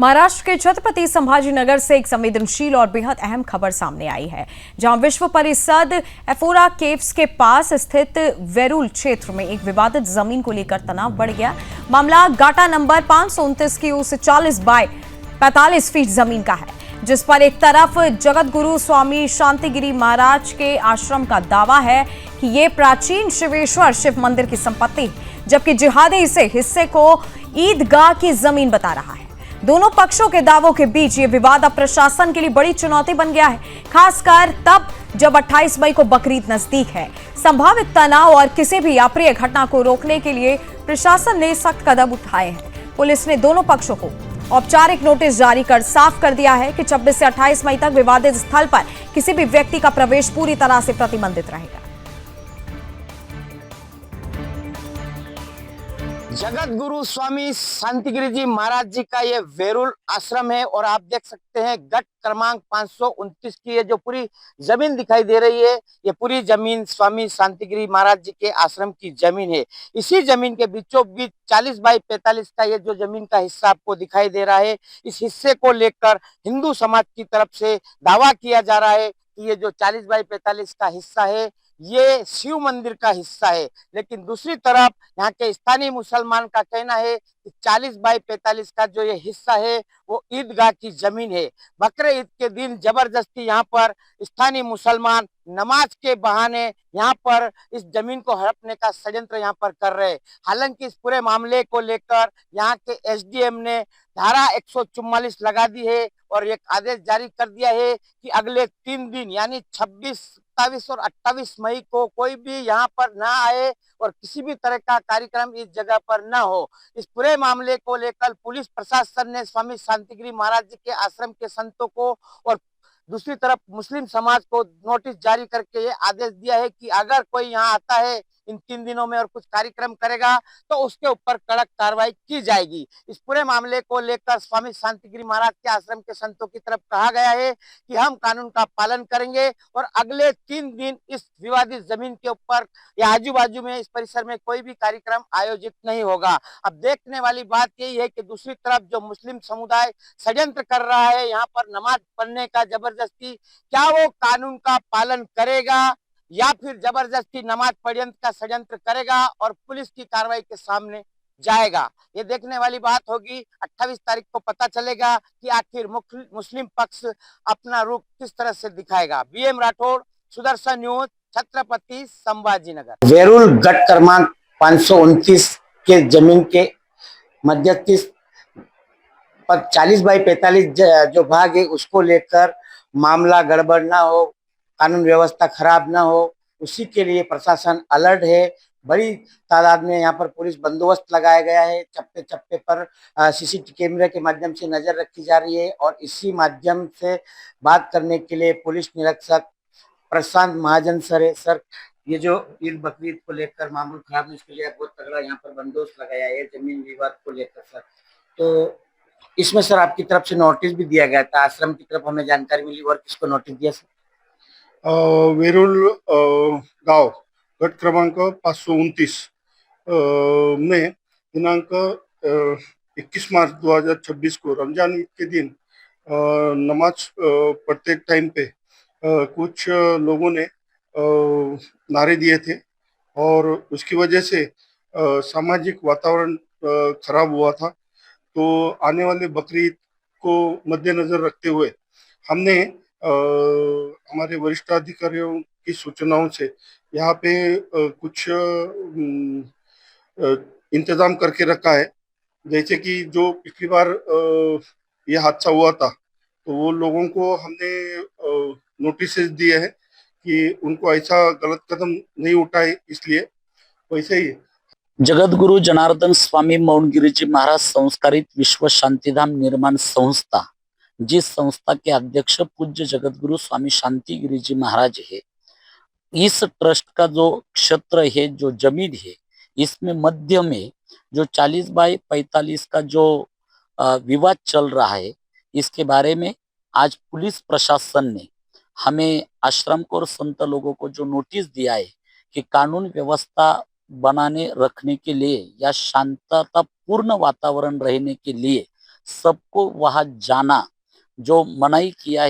महाराष्ट्र के छत्रपति संभाजीनगर से एक संवेदनशील और बेहद अहम खबर सामने आई है, जहां विश्व परिषद एफोरा केव्स के पास स्थित वेरूल क्षेत्र में एक विवादित जमीन को लेकर तनाव बढ़ गया। मामला गाटा नंबर 529 की उस 40 बाय 45 फीट जमीन का है, जिस पर एक तरफ जगत गुरु स्वामी शांतिगिरी महाराज के आश्रम का दावा है कि ये प्राचीन शिवेश्वर शिव मंदिर की संपत्ति, जबकि जिहादी इसे हिस्से को ईदगाह की जमीन बता रहा है। दोनों पक्षों के दावों के बीच ये विवाद अब प्रशासन के लिए बड़ी चुनौती बन गया है, खासकर तब जब 28 मई को बकरीद नजदीक है। संभावित तनाव और किसी भी अप्रिय घटना को रोकने के लिए प्रशासन ने सख्त कदम उठाए हैं। पुलिस ने दोनों पक्षों को औपचारिक नोटिस जारी कर साफ कर दिया है कि 26 से 28 मई तक विवादित स्थल पर किसी भी व्यक्ति का प्रवेश पूरी तरह से प्रतिबंधित रहेगा। जगत गुरु स्वामी शांतिगिरी जी महाराज जी का ये वेरूल आश्रम है और आप देख सकते हैं गट क्रमांक 529 की ये जो पूरी जमीन दिखाई दे रही है, ये पूरी जमीन स्वामी शांतिगिरी महाराज जी के आश्रम की जमीन है। इसी जमीन के बीचों बीच 40 बाई 45 का ये जो जमीन का हिस्सा आपको दिखाई दे रहा है, इस हिस्से को लेकर हिंदू समाज की तरफ से दावा किया जा रहा है कि ये जो 40 बाई 45 का हिस्सा है ये शिव मंदिर का हिस्सा है। लेकिन दूसरी तरफ यहाँ के स्थानीय मुसलमान का कहना है कि 40 बाई 45 का जो ये हिस्सा है वो ईदगाह की जमीन है। बकरे ईद के दिन जबरदस्ती यहाँ पर स्थानीय मुसलमान नमाज के बहाने यहाँ पर इस जमीन को हड़पने का षड्यंत्र यहाँ पर कर रहे हैं। हालांकि इस पूरे मामले को लेकर यहाँ के एसडीएम ने धारा 144 लगा दी है और एक आदेश जारी कर दिया है कि अगले 3 दिन यानी 26, 27 और 28 मई को कोई भी यहाँ पर ना आए और किसी भी तरह का कार्यक्रम इस जगह पर ना हो। इस पूरे मामले को लेकर पुलिस प्रशासन ने स्वामी शांतिगिरी महाराज जी के आश्रम के संतों को और दूसरी तरफ मुस्लिम समाज को नोटिस जारी करके ये आदेश दिया है कि अगर कोई यहाँ आता है इन 3 दिनों में और कुछ कार्यक्रम करेगा तो उसके ऊपर कड़क कार्रवाई की जाएगी। इस पूरे मामले को लेकर स्वामी शांतिगिरी महाराज के आश्रम के संतों की तरफ कहा गया है कि हम कानून का पालन करेंगे और अगले 3 दिन इस विवादित जमीन के ऊपर या आजू बाजू में इस परिसर में कोई भी कार्यक्रम आयोजित नहीं होगा। अब देखने वाली बात यही है कि दूसरी तरफ जो मुस्लिम समुदाय षड्यंत्र कर रहा है यहाँ पर नमाज पढ़ने का जबरदस्ती, क्या वो कानून का पालन करेगा या फिर जबरदस्ती नमाज पर्यंत का षड्यंत्र करेगा और पुलिस की कार्रवाई के सामने जाएगा। ये देखने वाली बात होगी। 28 तारीख को पता चलेगा कि आखिर मुस्लिम पक्ष अपना रूप किस तरह से दिखाएगा। B M Rathod, Sudarshan news, Chhatrapati Sambhajinagar. वेरूल गट क्रमांक 529 के जमीन के मध्यस्थी पर 40 बाई 45 जो भाग है उसको लेकर मामला गड़बड़ ना हो, कानून व्यवस्था खराब ना हो, उसी के लिए प्रशासन अलर्ट है। बड़ी तादाद में यहाँ पर पुलिस बंदोबस्त लगाया गया है। चप्पे चप्पे पर सीसीटीवी कैमरे के माध्यम से नजर रखी जा रही है और इसी माध्यम से बात करने के लिए पुलिस निरीक्षक प्रशांत महाजन सर है। सर, ये जो ईद बकरीद को लेकर मामूल खराब है, इसके लिए बहुत तगड़ा यहाँ पर बंदोबस्त लगाया है जमीन विवाद को लेकर सर, तो इसमें सर आपकी तरफ से नोटिस भी दिया गया था, आश्रम की तरफ हमें जानकारी मिली, और किसको नोटिस दिया सर? वेरूल गांव गट क्रमांक 529 में दिनांक 21 मार्च 2026 को रमजान ईद के दिन नमाज पढ़ते टाइम पे कुछ लोगों ने नारे दिए थे और उसकी वजह से सामाजिक वातावरण खराब हुआ था। तो आने वाले बकरीद को मद्देनजर रखते हुए हमने हमारे वरिष्ठ अधिकारियों की सूचनाओं से यहाँ पे कुछ इंतजाम करके रखा है। जैसे कि जो पिछली बार ये हादसा हुआ था तो वो लोगों को हमने नोटिस दिए हैं कि उनको ऐसा गलत कदम नहीं उठाए, इसलिए वैसे ही जगत गुरु जनार्दन स्वामी मौनगिरी जी महाराज संस्कारित विश्व शांतिधाम निर्माण संस्था, जिस संस्था के अध्यक्ष पूज्य जगत गुरु स्वामी शांतिगिरी जी महाराज है, इस ट्रस्ट का जो क्षेत्र है, जो जमीन है, इसमें मध्य में जो 40 बाई 45 का जो विवाद चल रहा है, इसके बारे में आज पुलिस प्रशासन ने हमें आश्रम को और संत लोगों को जो नोटिस दिया है कि कानून व्यवस्था बनाने रखने के लिए या शांतता पूर्ण वातावरण रहने के लिए सबको वहां जाना जो मनाही किया